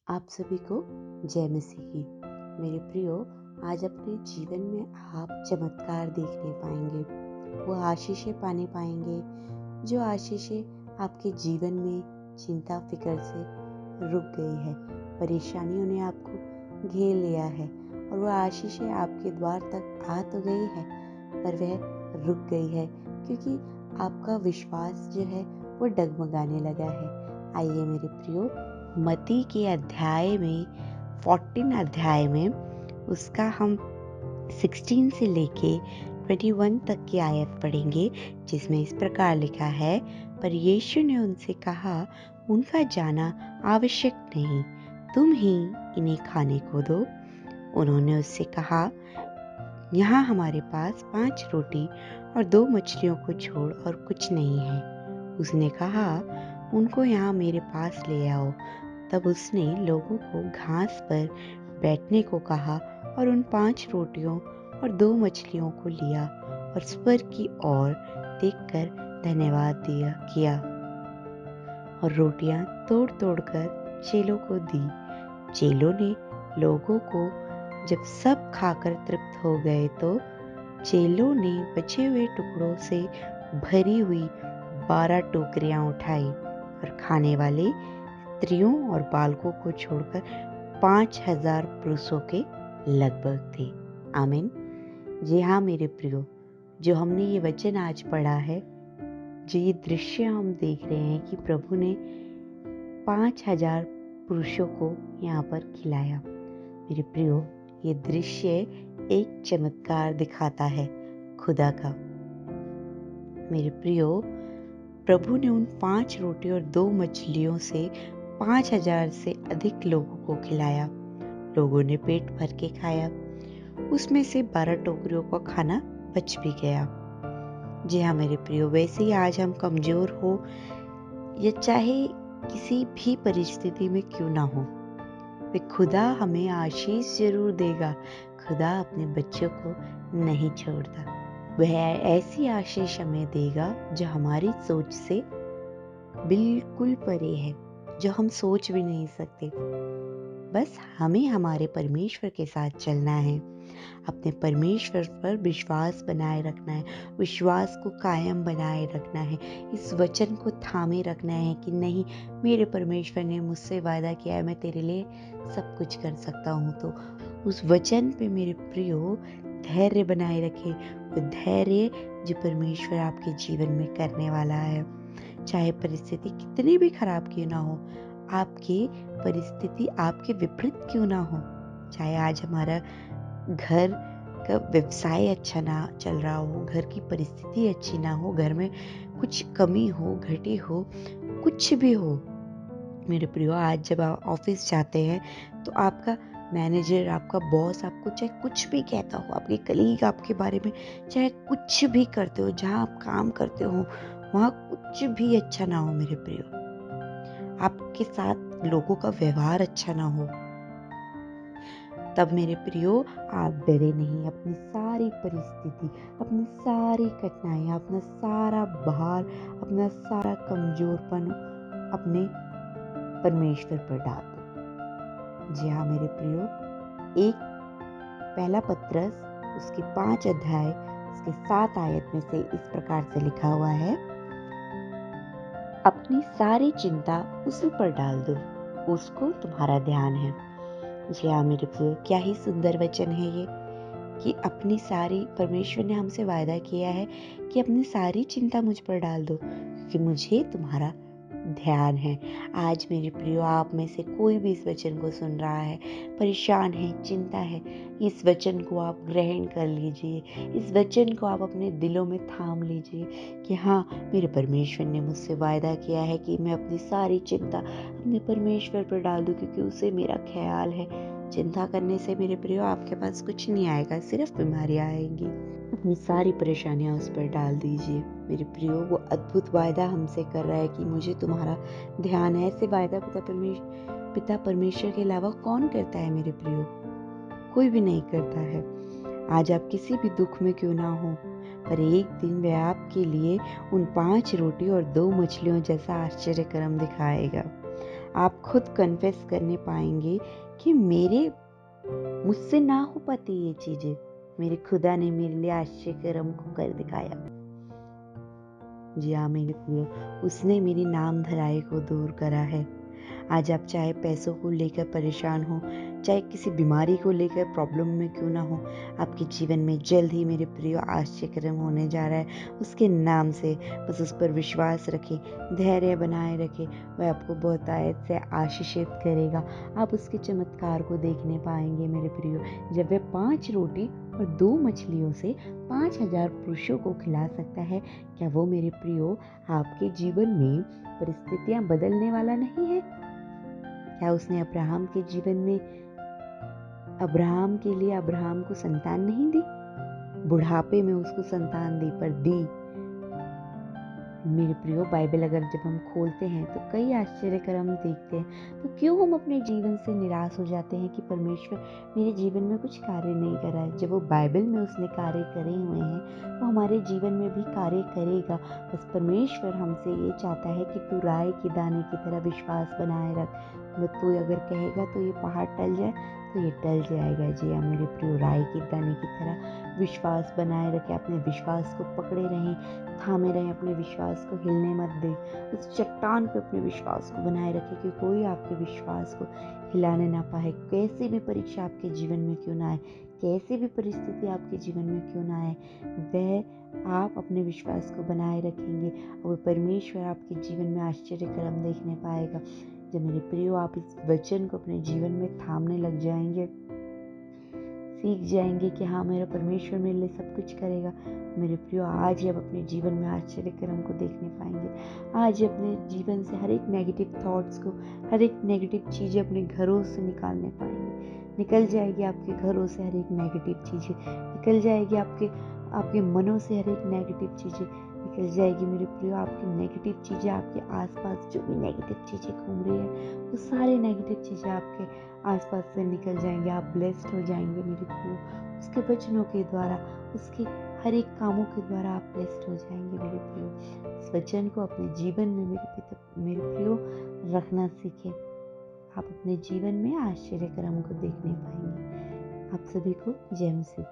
आप सभी को जय मसीह की। मेरे प्रियो, आज अपने जीवन में आप चमत्कार देखने पाएंगे, वो आशीषें पाने पाएंगे जो आशीषें आपके जीवन में चिंता फिक्र से रुक गई है। परेशानियों ने आपको घेर लिया है और वह आशीषें आपके द्वार तक आ तो गई है पर वह रुक गई है क्योंकि आपका विश्वास जो है वो डगमगाने लगा है। आइए मेरे प्रियो, मत्ती के अध्याय में 14 अध्याय में उसका हम 16 से लेके 21 तक की आयत पढ़ेंगे, जिसमें इस प्रकार लिखा है। पर यीशु ने उनसे कहा, उनका जाना आवश्यक नहीं, तुम ही इन्हें खाने को दो। उन्होंने उससे कहा, यहाँ हमारे पास 5 रोटी और 2 मछलियों को छोड़ और कुछ नहीं है। उसने कहा, उनको यहाँ मेरे पास ले आओ। तब उसने लोगों को घास पर बैठने को कहा और उन 5 रोटियों और 2 मछलियों को लिया और स्वर्ग की ओर देखकर धन्यवाद किया और रोटियां तोड़ तोड़ कर चेलों को दी। चेलों ने लोगों को जब सब खाकर तृप्त हो गए तो चेलों ने बचे हुए टुकड़ों से भरी हुई 12 टोकरियां उठाई और खाने वाले स्त्रियों और बालकों को छोड़कर 5,000 पुरुषों के लगभग थे। आमीन। जी हाँ मेरे प्रियो, जो हमने ये वचन आज पढ़ा है, जो ये दृश्य हम देख रहे हैं कि प्रभु ने 5,000 पुरुषों को यहाँ पर खिलाया। मेरे प्रियो, ये दृश्य एक चमत्कार दिखाता है खुदा का। मेरे प्रियो, प्रभु ने उन 5 रोटी और 2 मछलियों से 5,000 से अधिक लोगों को खिलाया। लोगों ने पेट भर के खाया। उसमें से 12 टोकरियों का खाना बच भी गया। जी हाँ मेरे प्रियो, वैसे ही आज हम कमजोर हो या चाहे किसी भी परिस्थिति में क्यों ना हो, वे खुदा हमें आशीष जरूर देगा। खुदा अपने बच्चों को नहीं छोड़ता। वह ऐसी आशीष हमें देगा जो हमारी सोच से बिल्कुल परे है, जो हम सोच भी नहीं सकते। बस हमें हमारे परमेश्वर के साथ चलना है, अपने परमेश्वर पर विश्वास बनाए रखना है, विश्वास को कायम बनाए रखना है, इस वचन को थामे रखना है कि नहीं, मेरे परमेश्वर ने मुझसे वादा किया है, मैं तेरे लिए सब कुछ कर सकता हूँ। तो उस वचन पे मेरे प्रियो धैर्य बनाए रखें, वो धैर्य जो परमेश्वर आपके जीवन में करने वाला है। चाहे परिस्थिति कितनी भी खराब क्यों ना हो, आपकी परिस्थिति आपके विपरीत क्यों ना हो, चाहे आज हमारा घर का व्यवसाय अच्छा ना चल रहा हो, घर की परिस्थिति अच्छी ना हो, घर में कुछ कमी हो, घटी हो, कुछ भी हो, मेरे प्रियो, आज जब आप ऑफिस जाते हैं तो आपका मैनेजर, आपका बॉस आपको चाहे कुछ भी कहता हो, आपके कलीग आपके बारे में चाहे कुछ भी करते हो, जहाँ आप काम करते हो वहाँ कुछ भी अच्छा ना हो, मेरे प्रियो, आपके साथ लोगों का व्यवहार अच्छा ना हो, तब मेरे प्रियो आप डरे नहीं। अपनी सारी परिस्थिति, अपनी सारी कठिनाइयाँ, अपना सारा भार, अपना सारा कमजोरपन अपने परमेश्वर पर डाल दो। जी हाँ मेरे प्रियो, एक पहला पत्रस उसके 5 अध्याय उसके 7 आयत में से इस प्रकार से लिखा हुआ है, अपनी सारी चिंता उसी पर डाल दो, उसको तुम्हारा ध्यान है। जी हाँ मेरे प्रियो, क्या ही सुंदर वचन है ये कि अपनी सारी, परमेश्वर ने हमसे वायदा किया है कि अपनी सारी चिंता मुझ पर डाल दो क्योंकि मुझे तुम्हारा ध्यान है। आज मेरे प्रियो, आप में से कोई भी इस वचन को सुन रहा है, परेशान है, चिंता है, इस वचन को आप ग्रहण कर लीजिए, इस वचन को आप अपने दिलों में थाम लीजिए कि हाँ, मेरे परमेश्वर ने मुझसे वायदा किया है कि मैं अपनी सारी चिंता अपने परमेश्वर पर डाल दूं क्योंकि उसे मेरा ख्याल है। चिंता करने से मेरे प्रियो आपके पास कुछ नहीं आएगा, सिर्फ बीमारियां आएंगी। अपनी सारी परेशानियां उस पर डाल दीजिए। मेरे प्रियो, वो अद्भुत वायदा हमसे कर रहा है कि मुझे तुम्हारा ध्यान है। ऐसे वायदा पिता परमेश्वर के अलावा कौन करता है मेरे प्रियो? कोई भी नहीं करता है। आज आप किसी भी दुख में क्यों ना हो, पर एक दिन वह आपके लिए उन 5 रोटी और 2 मछलियों जैसा आश्चर्य कर्म दिखाएगा। आप खुद कन्फेस करने पाएंगे कि मुझसे ना हो पाती ये चीज़ें, मेरे खुदा ने मेरे लिए आश्चर्यकर्म को कर दिखाया। जी हाँ मेरे प्रियो, उसने मेरी नाम धराई को दूर करा है। आज आप चाहे पैसों को लेकर परेशान हो, चाहे किसी बीमारी को लेकर प्रॉब्लम में क्यों ना हो, आपके जीवन में जल्द ही मेरे प्रिय आश्चर्यकर्म होने जा रहा है। उसके नाम से बस उस पर विश्वास रखें, धैर्य बनाए रखें, वह आपको बहुतायत से आशीषित करेगा। आप उसके चमत्कार को देखने पाएंगे मेरे प्रियो। जब वह 5 रोटी और 2 मछलियों से 5,000 पुरुषों को खिला सकता है, क्या वो मेरे प्रियो आपके जीवन में परिस्थितियां बदलने वाला नहीं है? क्या उसने अब्राहम के लिए अब्राहम को संतान नहीं दी? बुढ़ापे में उसको संतान दी, पर दी। मेरे प्रियो, बाइबल अगर जब हम खोलते हैं तो कई आश्चर्यकर हम देखते हैं, तो क्यों हम अपने जीवन से निराश हो जाते हैं कि परमेश्वर मेरे जीवन में कुछ कार्य नहीं कर रहा है। जब वो बाइबल में उसने कार्य करे हुए हैं, वो हमारे जीवन में भी कार्य करेगा। बस परमेश्वर हमसे ये चाहता है कि तू राई के दाने की तरह विश्वास बनाए रख। तू अगर कहेगा तो ये पहाड़ टल जाए, तो ये टल जाएगा। जी हाँ मेरे प्रियो, राई के दाने की तरह विश्वास बनाए रखें, अपने विश्वास को पकड़े रहें, थामे रहें, अपने विश्वास को हिलने मत दें। उस चट्टान पे अपने विश्वास को बनाए रखें कि कोई आपके विश्वास को हिलाने ना पाए। कैसी भी परीक्षा आपके जीवन में क्यों ना आए, कैसी भी परिस्थिति आपके जीवन में क्यों ना आए, वह आप अपने विश्वास को बनाए रखेंगे और परमेश्वर आपके जीवन में आश्चर्य कर्म देखने पाएगा। जब मेरे प्रियो आप इस वचन को अपने जीवन में थामने लग जाएंगे, सीख जाएंगे कि हाँ मेरा परमेश्वर मेरे लिए सब कुछ करेगा। मेरे प्रियो, आज ही आप अपने जीवन में आश्चर्य कर्म को देखने पाएंगे। आज ही अपने जीवन से हर एक नेगेटिव थॉट्स को, हर एक नेगेटिव चीज़ें अपने घरों से निकालने पाएंगे। निकल जाएगी आपके घरों से हर एक नेगेटिव चीज़ें, निकल जाएगी आपके मनों से हर एक नेगेटिव चीज़ें निकल जाएगी। मेरे प्रियो, आपकी नेगेटिव चीज़ें, आपके आसपास जो भी नेगेटिव चीज़ें घूम रही है, वो सारे नेगेटिव चीज़ें आपके आसपास से निकल जाएंगे। आप ब्लेस्ड हो जाएंगे मेरे प्रियो, उसके वचनों के द्वारा, उसके हर एक कामों के द्वारा आप ब्लेस्ड हो जाएंगे मेरे प्रियो। इस वचन को अपने जीवन में मेरे प्रियो रखना सीखें। आप अपने जीवन में आश्चर्य कर्म को देखने पाएंगे। आप सभी को जय मसीह।